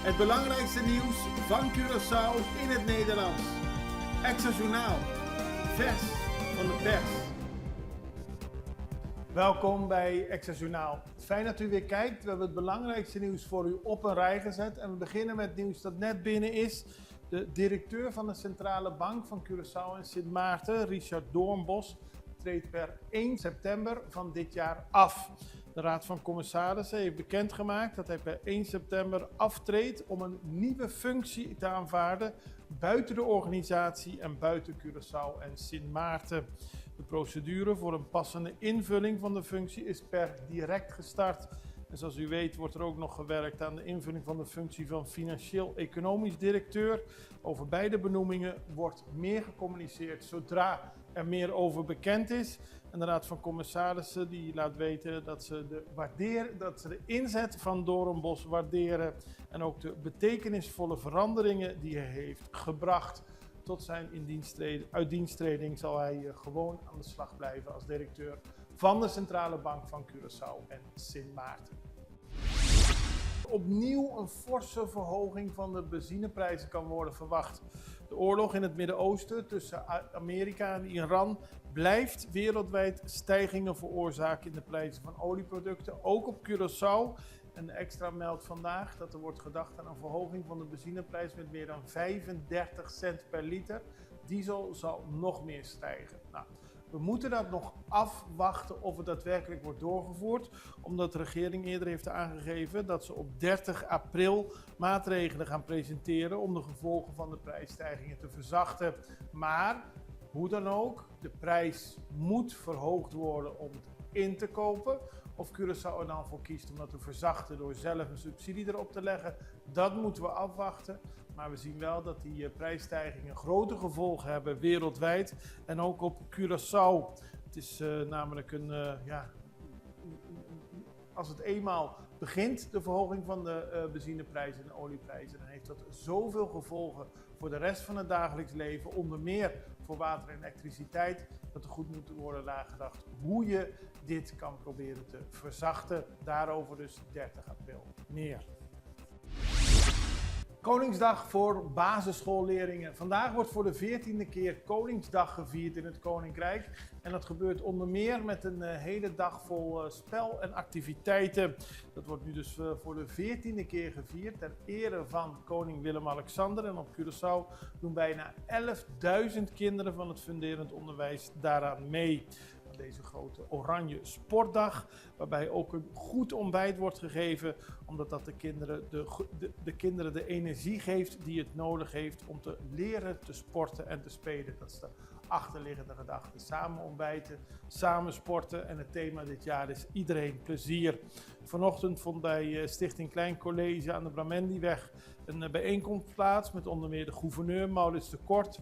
Het belangrijkste nieuws van Curaçao in het Nederlands. Extra Journaal, vers van de pers. Welkom bij Extra Journaal. Fijn dat u weer kijkt. We hebben het belangrijkste nieuws voor u op een rij gezet. En we beginnen met nieuws dat net binnen is. De directeur van de Centrale Bank van Curaçao en Sint Maarten, Richard Doornbos, treedt per 1 september van dit jaar af. De Raad van Commissarissen heeft bekendgemaakt dat hij per 1 september aftreedt om een nieuwe functie te aanvaarden buiten de organisatie en buiten Curaçao en Sint Maarten. De procedure voor een passende invulling van de functie is per direct gestart. En zoals u weet wordt er ook nog gewerkt aan de invulling van de functie van financieel-economisch directeur. Over beide benoemingen wordt meer gecommuniceerd zodra er meer over bekend is. En de Raad van Commissarissen die laat weten dat ze de inzet van Doornbos waarderen en ook de betekenisvolle veranderingen die hij heeft gebracht. Tot zijn uitdiensttreding zal hij gewoon aan de slag blijven als directeur van de Centrale Bank van Curaçao en Sint Maarten. Opnieuw een forse verhoging van de benzineprijzen kan worden verwacht. De oorlog in het Midden-Oosten tussen Amerika en Iran blijft wereldwijd stijgingen veroorzaken in de prijzen van olieproducten, ook op Curaçao. En de Extra meldt vandaag dat er wordt gedacht aan een verhoging van de benzineprijs met meer dan 35 cent per liter. Diesel zal nog meer stijgen. Nou, we moeten dat nog afwachten of het daadwerkelijk wordt doorgevoerd, omdat de regering eerder heeft aangegeven dat ze op 30 april maatregelen gaan presenteren om de gevolgen van de prijsstijgingen te verzachten. Maar hoe dan ook, de prijs moet verhoogd worden om het in te kopen. Of Curaçao er dan voor kiest om dat te verzachten door zelf een subsidie erop te leggen, dat moeten we afwachten. Maar we zien wel dat die prijsstijgingen grote gevolgen hebben wereldwijd en ook op Curaçao. Het is namelijk als het eenmaal begint, de verhoging van de benzineprijzen en olieprijzen, dan heeft dat zoveel gevolgen voor de rest van het dagelijks leven, onder meer voor water en elektriciteit, dat er goed moet worden nagedacht hoe je dit kan proberen te verzachten. Daarover dus 30 april meer. Koningsdag voor basisschoolleerlingen. Vandaag wordt voor de 14e keer Koningsdag gevierd in het Koninkrijk. En dat gebeurt onder meer met een hele dag vol spel en activiteiten. Dat wordt nu dus voor de 14e keer gevierd ter ere van koning Willem-Alexander. En op Curaçao doen bijna 11.000 kinderen van het funderend onderwijs daaraan mee. Deze grote oranje sportdag, waarbij ook een goed ontbijt wordt gegeven, omdat dat de kinderen de energie geeft die het nodig heeft om te leren, te sporten en te spelen. Dat is de achterliggende gedachte. Samen ontbijten, samen sporten en het thema dit jaar is iedereen plezier. Vanochtend vond bij Stichting Klein College aan de Bramendiweg een bijeenkomst plaats met onder meer de gouverneur Maurits de Kort,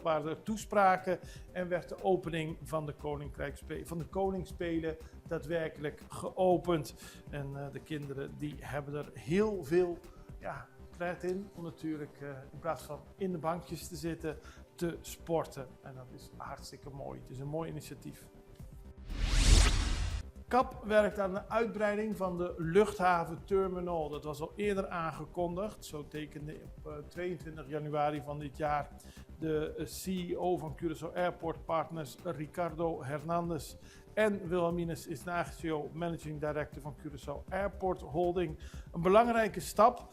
waar er toespraken en werd de opening van de Koningsspelen daadwerkelijk geopend. En de kinderen die hebben er heel veel pret in om natuurlijk in plaats van in de bankjes te zitten te sporten. En dat is hartstikke mooi. Het is een mooi initiatief. KAP werkt aan de uitbreiding van de luchthaventerminal. Dat was al eerder aangekondigd. Zo tekende op 22 januari van dit jaar de CEO van Curaçao Airport Partners, Ricardo Hernandez, en Wilhelminus Ignacio, Managing Director van Curaçao Airport Holding. Een belangrijke stap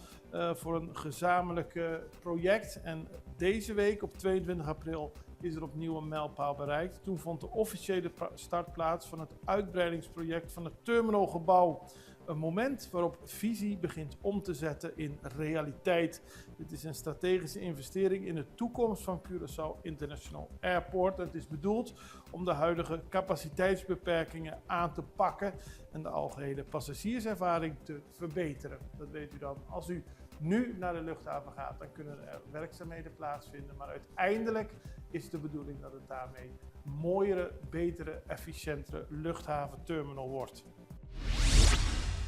voor een gezamenlijk project. En deze week op 22 april is er opnieuw een mijlpaal bereikt. Toen vond de officiële start plaats van het uitbreidingsproject van het terminalgebouw. Een moment waarop visie begint om te zetten in realiteit. Dit is een strategische investering in de toekomst van Curaçao International Airport. Het is bedoeld om de huidige capaciteitsbeperkingen aan te pakken en de algehele passagierservaring te verbeteren. Dat weet u dan. Als u nu naar de luchthaven gaat, dan kunnen er werkzaamheden plaatsvinden. Maar uiteindelijk is de bedoeling dat het daarmee een mooiere, betere, efficiëntere luchthaventerminal wordt.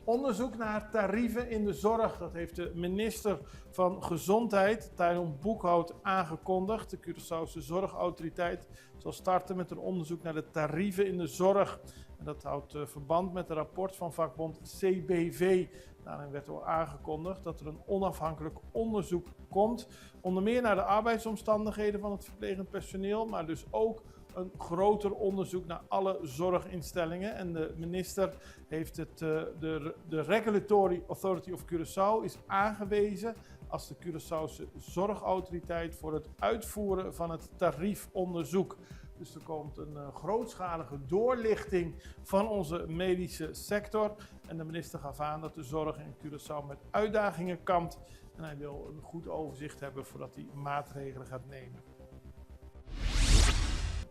Onderzoek naar tarieven in de zorg, dat heeft de minister van Gezondheid, Tyrone Boekhout, aangekondigd. De Curaçaose Zorgautoriteit zal starten met een onderzoek naar de tarieven in de zorg. En dat houdt verband met een rapport van vakbond CBV. Daarin werd al aangekondigd dat er een onafhankelijk onderzoek komt. Onder meer naar de arbeidsomstandigheden van het verplegend personeel, maar dus ook een groter onderzoek naar alle zorginstellingen. En de minister heeft de Regulatory Authority of Curaçao is aangewezen als de Curaçaose Zorgautoriteit voor het uitvoeren van het tariefonderzoek. Dus er komt een grootschalige doorlichting van onze medische sector. En de minister gaf aan dat de zorg in Curaçao met uitdagingen kampt. En hij wil een goed overzicht hebben voordat hij maatregelen gaat nemen.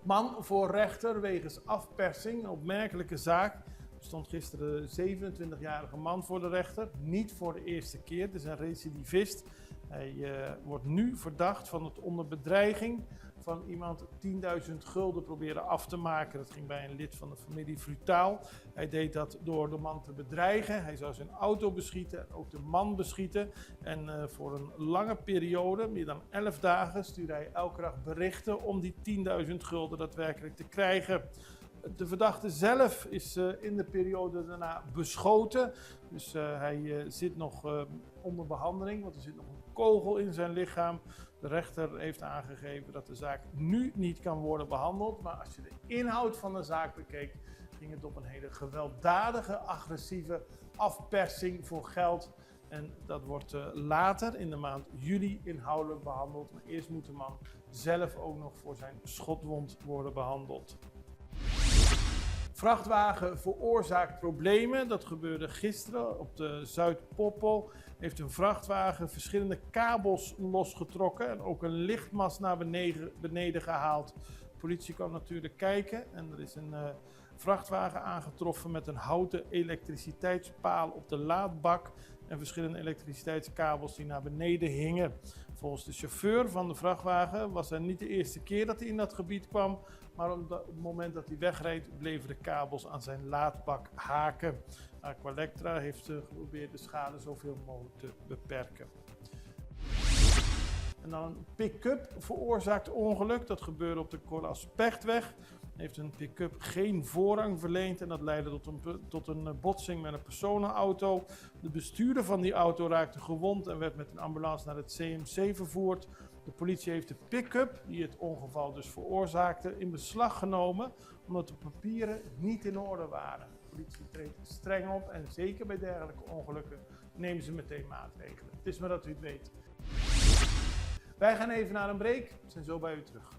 Man voor rechter wegens afpersing, een opmerkelijke zaak. Er stond gisteren een 27-jarige man voor de rechter. Niet voor de eerste keer, het is een recidivist. Hij wordt nu verdacht van het onder bedreiging van iemand 10.000 gulden proberen af te maken. Dat ging bij een lid van de familie Frutaal. Hij deed dat door de man te bedreigen. Hij zou zijn auto beschieten en ook de man beschieten. En voor een lange periode, meer dan 11 dagen, stuurde hij elke dag berichten om die 10.000 gulden daadwerkelijk te krijgen. De verdachte zelf is in de periode daarna beschoten. Dus hij zit nog onder behandeling, want er zit nog een kogel in zijn lichaam. De rechter heeft aangegeven dat de zaak nu niet kan worden behandeld. Maar als je de inhoud van de zaak bekeek, ging het op een hele gewelddadige, agressieve afpersing voor geld. En dat wordt later in de maand juli inhoudelijk behandeld. Maar eerst moet de man zelf ook nog voor zijn schotwond worden behandeld. Vrachtwagen veroorzaakt problemen. Dat gebeurde gisteren op de Zuidpoppel. Heeft een vrachtwagen verschillende kabels losgetrokken en ook een lichtmast naar beneden gehaald. De politie kwam natuurlijk kijken en er is een vrachtwagen aangetroffen met een houten elektriciteitspaal op de laadbak en verschillende elektriciteitskabels die naar beneden hingen. Volgens de chauffeur van de vrachtwagen was het niet de eerste keer dat hij in dat gebied kwam, maar op het moment dat hij wegreed bleven de kabels aan zijn laadbak haken. Aqualectra heeft geprobeerd de schade zoveel mogelijk te beperken. En dan een pick-up veroorzaakt ongeluk. Dat gebeurde op de Colas-Pechtweg. Heeft een pick-up geen voorrang verleend en dat leidde tot een botsing met een personenauto. De bestuurder van die auto raakte gewond en werd met een ambulance naar het CMC vervoerd. De politie heeft de pick-up, die het ongeval dus veroorzaakte, in beslag genomen omdat de papieren niet in orde waren. De politie treedt streng op en zeker bij dergelijke ongelukken nemen ze meteen maatregelen. Het is maar dat u het weet. Wij gaan even naar een break, we zijn zo bij u terug.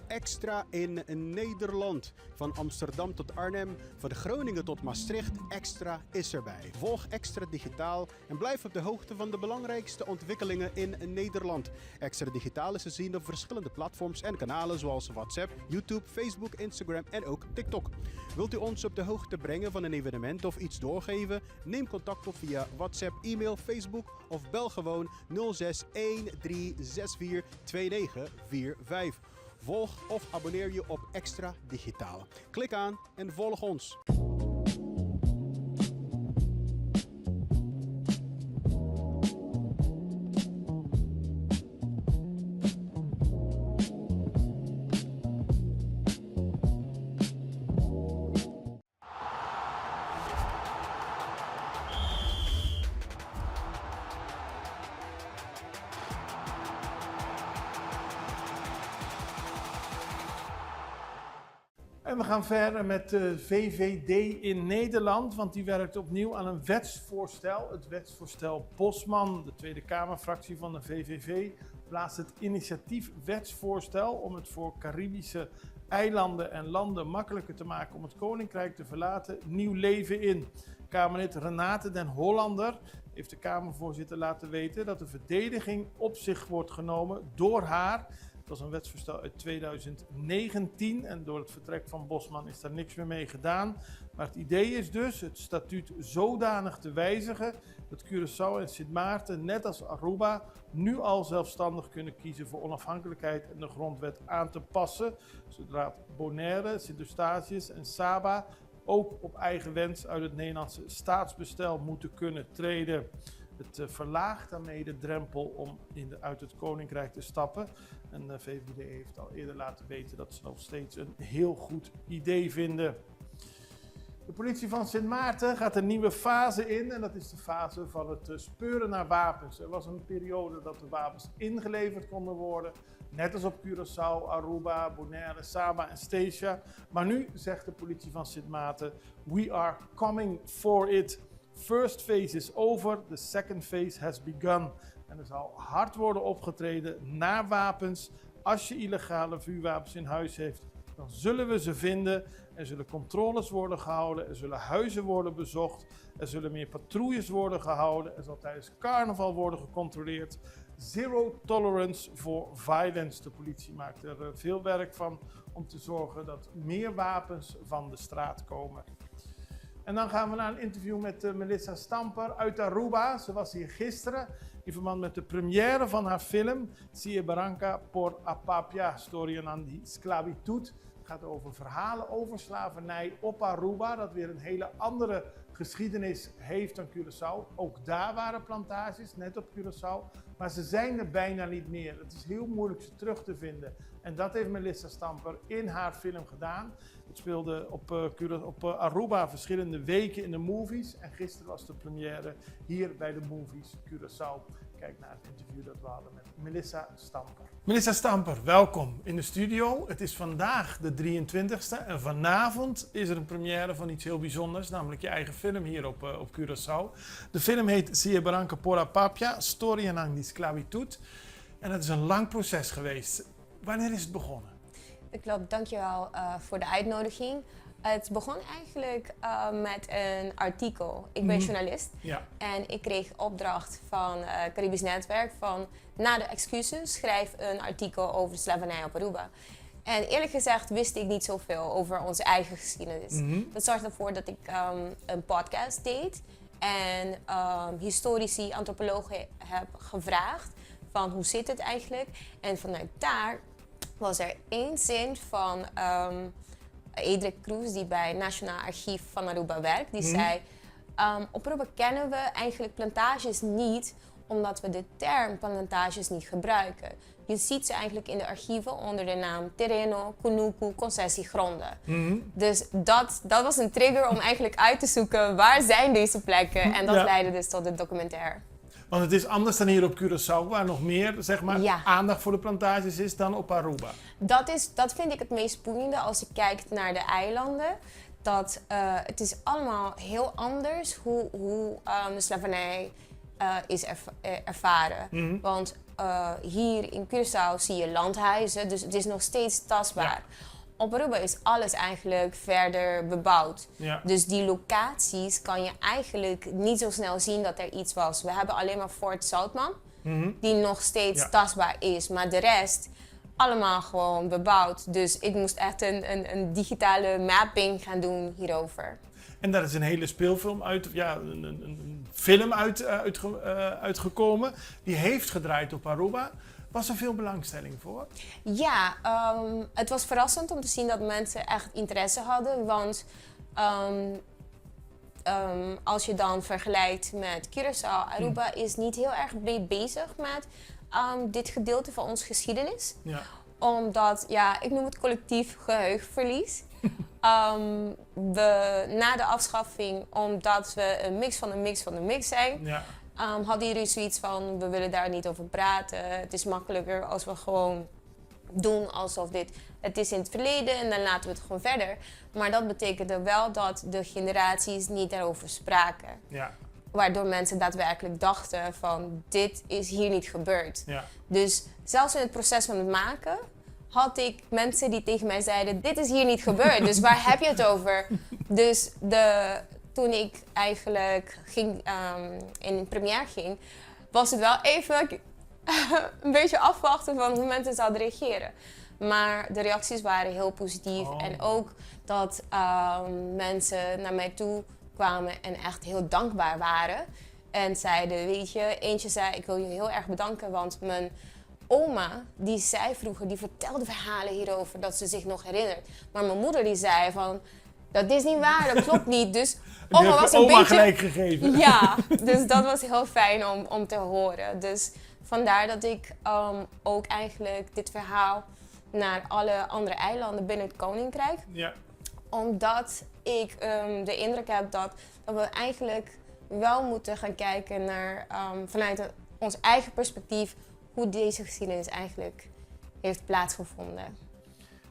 Extra in Nederland. Van Amsterdam tot Arnhem, van Groningen tot Maastricht, Extra is erbij. Volg Extra Digitaal en blijf op de hoogte van de belangrijkste ontwikkelingen in Nederland. Extra Digitaal is te zien op verschillende platforms en kanalen zoals WhatsApp, YouTube, Facebook, Instagram en ook TikTok. Wilt u ons op de hoogte brengen van een evenement of iets doorgeven? Neem contact op via WhatsApp, e-mail, Facebook of bel gewoon 06 1364 2945. Volg of abonneer je op Extra Digitaal. Klik aan en volg ons. En we gaan verder met de VVD in Nederland, want die werkt opnieuw aan een wetsvoorstel. Het wetsvoorstel Bosman, de Tweede Kamerfractie van de VVV, plaatst het initiatief wetsvoorstel om het voor Caribische eilanden en landen makkelijker te maken om het Koninkrijk te verlaten nieuw leven in. Kamerlid Renate den Hollander heeft de Kamervoorzitter laten weten dat de verdediging op zich wordt genomen door haar was een wetsvoorstel uit 2019 en door het vertrek van Bosman is daar niks meer mee gedaan. Maar het idee is dus het statuut zodanig te wijzigen dat Curaçao en Sint Maarten, net als Aruba, nu al zelfstandig kunnen kiezen voor onafhankelijkheid en de grondwet aan te passen, zodra Bonaire, Sint-Eustatius en Saba ook op eigen wens uit het Nederlandse staatsbestel moeten kunnen treden. Het verlaagt daarmee de drempel om uit het Koninkrijk te stappen. En de VVD heeft al eerder laten weten dat ze nog steeds een heel goed idee vinden. De politie van Sint Maarten gaat een nieuwe fase in en dat is de fase van het speuren naar wapens. Er was een periode dat de wapens ingeleverd konden worden, net als op Curaçao, Aruba, Bonaire, Saba en Statia. Maar nu zegt de politie van Sint Maarten, we are coming for it. First phase is over, the second phase has begun. En er zal hard worden opgetreden naar wapens. Als je illegale vuurwapens in huis heeft, dan zullen we ze vinden. Er zullen controles worden gehouden, er zullen huizen worden bezocht, er zullen meer patrouilles worden gehouden, er zal tijdens carnaval worden gecontroleerd. Zero tolerance for violence. De politie maakt er veel werk van om te zorgen dat meer wapens van de straat komen. En dan gaan we naar een interview met Melissa Stamper uit Aruba. Ze was hier gisteren in verband met de première van haar film Sie Barranca por Apapia, Historia di Esclavitud. Het gaat over verhalen over slavernij op Aruba, dat weer een hele andere geschiedenis heeft dan Curaçao. Ook daar waren plantages, net op Curaçao, maar ze zijn er bijna niet meer. Het is heel moeilijk ze terug te vinden. En dat heeft Melissa Stamper in haar film gedaan. Het speelde op Aruba verschillende weken in de movies. En gisteren was de première hier bij de movies Curaçao. Kijk naar het interview dat we hadden met Melissa Stamper. Melissa Stamper, welkom in de studio. Het is vandaag de 23e en vanavond is er een première van iets heel bijzonders, namelijk je eigen film hier op Curaçao. De film heet Sie Barranca por Apapia, Historia di Esclavitud. En het is een lang proces geweest. Wanneer is het begonnen? Klopt, dankjewel voor de uitnodiging. Het begon eigenlijk met een artikel. Ik ben journalist en ik kreeg opdracht van Caribisch Netwerk van na de excuses schrijf een artikel over de slavernij op Aruba. En eerlijk gezegd wist ik niet zoveel over onze eigen geschiedenis. Dat zorgde ervoor dat ik een podcast deed en historici, antropologen heb gevraagd van hoe zit het eigenlijk. En vanuit daar was er één zin van Edric Cruz, die bij het Nationaal Archief van Aruba werkt. Die zei, op Aruba kennen we eigenlijk plantages niet, omdat we de term plantages niet gebruiken. Je ziet ze eigenlijk in de archieven onder de naam terreno, kunuku, concessiegronden. Dus dat was een trigger om eigenlijk uit te zoeken waar zijn deze plekken. En dat leidde dus tot de documentaire. Want het is anders dan hier op Curaçao, waar nog meer zeg maar, aandacht voor de plantages is dan op Aruba. Dat vind ik het meest boeiende als je kijkt naar de eilanden. Dat het is allemaal heel anders hoe de slavernij is ervaren. Want hier in Curaçao zie je landhuizen, dus het is nog steeds tastbaar. Ja. Op Aruba is alles eigenlijk verder bebouwd. Ja. Dus die locaties kan je eigenlijk niet zo snel zien dat er iets was. We hebben alleen maar Fort Saltman, die nog steeds tastbaar is. Maar de rest, allemaal gewoon bebouwd. Dus ik moest echt een digitale mapping gaan doen hierover. En daar is een hele speelfilm een film uitgekomen. Die heeft gedraaid op Aruba. Was er veel belangstelling voor? Ja, het was verrassend om te zien dat mensen echt interesse hadden. Want als je dan vergelijkt met Curaçao, Aruba is niet heel erg mee bezig met dit gedeelte van onze geschiedenis. Ja. Omdat, ik noem het collectief geheugenverlies. Na de afschaffing, omdat we een mix van de mix zijn... Ja. Hadden jullie zoiets van, we willen daar niet over praten. Het is makkelijker als we gewoon doen alsof het is in het verleden en dan laten we het gewoon verder. Maar dat betekende wel dat de generaties niet daarover spraken. Ja. Waardoor mensen daadwerkelijk dachten van, dit is hier niet gebeurd. Ja. Dus zelfs in het proces van het maken had ik mensen die tegen mij zeiden, dit is hier niet gebeurd. Dus waar heb je het over? Dus toen ik eigenlijk in première ging, was het wel even een beetje afwachten van hoe mensen zouden reageren. Maar de reacties waren heel positief. En ook dat mensen naar mij toe kwamen en echt heel dankbaar waren. En zeiden, weet je, eentje zei, ik wil je heel erg bedanken, want mijn oma, die zei vroeger, die vertelde verhalen hierover, dat ze zich nog herinnert. Maar mijn moeder die zei van, dat is niet waar, dat klopt niet. Dus oma was een beetje gelijk gegeven. Ja, dus dat was heel fijn om te horen. Dus vandaar dat ik ook eigenlijk dit verhaal naar alle andere eilanden binnen het Koninkrijk. Ja. Omdat ik de indruk heb dat we eigenlijk wel moeten gaan kijken naar vanuit ons eigen perspectief hoe deze geschiedenis eigenlijk heeft plaatsgevonden.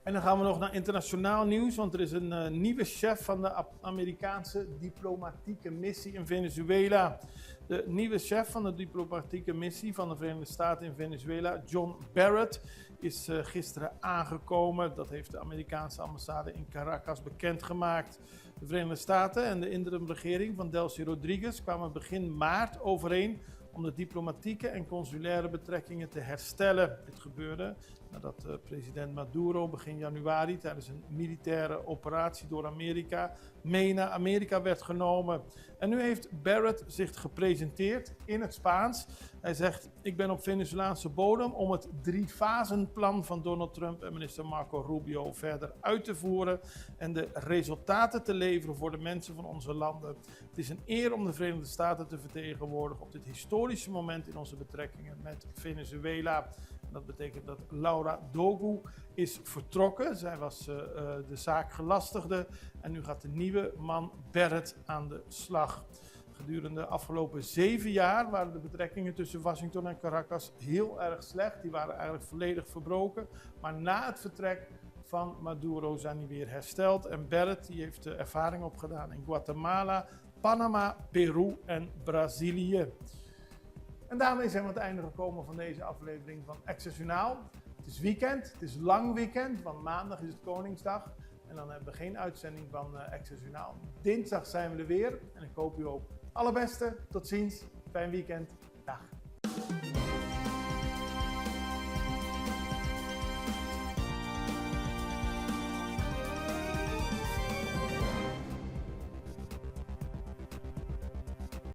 En dan gaan we nog naar internationaal nieuws, want er is een nieuwe chef van de Amerikaanse diplomatieke missie in Venezuela. De nieuwe chef van de diplomatieke missie van de Verenigde Staten in Venezuela, John Barrett, is gisteren aangekomen. Dat heeft de Amerikaanse ambassade in Caracas bekendgemaakt. De Verenigde Staten en de interimregering van Delcy Rodriguez kwamen begin maart overeen om de diplomatieke en consulaire betrekkingen te herstellen. Dit gebeurde nadat president Maduro begin januari tijdens een militaire operatie door Amerika mee naar Amerika werd genomen. En nu heeft Barrett zich gepresenteerd in het Spaans. Hij zegt, ik ben op Venezolaanse bodem om het 3-fasenplan van Donald Trump en minister Marco Rubio verder uit te voeren en de resultaten te leveren voor de mensen van onze landen. Het is een eer om de Verenigde Staten te vertegenwoordigen op dit historische moment in onze betrekkingen met Venezuela. En dat betekent dat Laura Dogu is vertrokken. Zij was de zaakgelastigde en nu gaat de nieuwe man Barrett aan de slag. Gedurende de afgelopen 7 jaar waren de betrekkingen tussen Washington en Caracas heel erg slecht. Die waren eigenlijk volledig verbroken. Maar na het vertrek van Maduro zijn die weer hersteld. En Barrett die heeft ervaring opgedaan in Guatemala, Panama, Peru en Brazilië. En daarmee zijn we aan het einde gekomen van deze aflevering van Access Journaal. Het is weekend, het is lang weekend, want maandag is het Koningsdag. En dan hebben we geen uitzending van Access Journaal. Dinsdag zijn we er weer en ik hoop u ook allerbeste. Tot ziens, fijn weekend, dag.